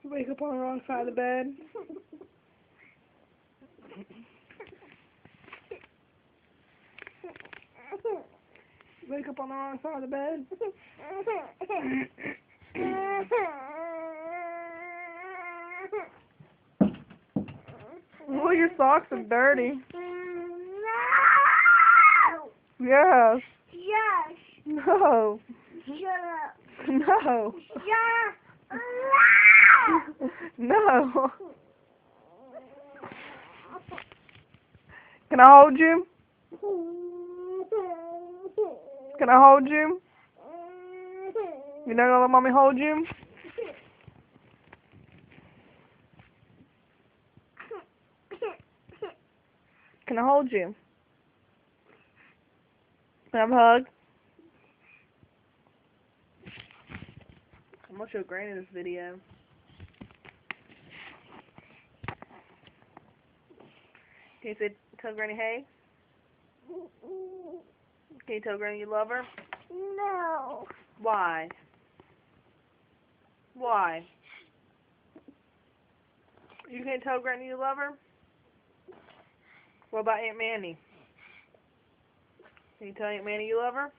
Wake up on the wrong side of the bed. Wake up on the wrong side of the bed. Oh, your socks are dirty. No! Yes. Yes! No. Shut up! No. Shut up! No. Can I hold you? Can I hold you? You're not gonna let mommy hold you? Can I hold you? Can I have a hug? I'm gonna show Granny this video. Can you tell Granny hey? Can you tell Granny you love her? No. Why? Why? You can't tell Granny you love her? What about Aunt Manny? Can you tell Aunt Manny you love her?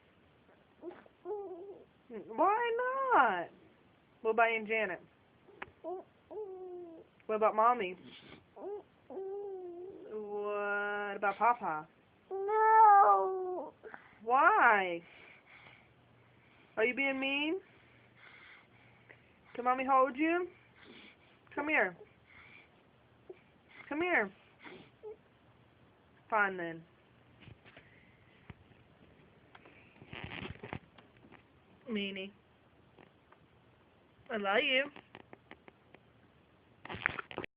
Why not? What about Aunt Janet? What about Mommy? What about Papa? No. Why? Are you being mean? Can Mommy hold you? Come here. Come here. Fine then. Meanie. I love you.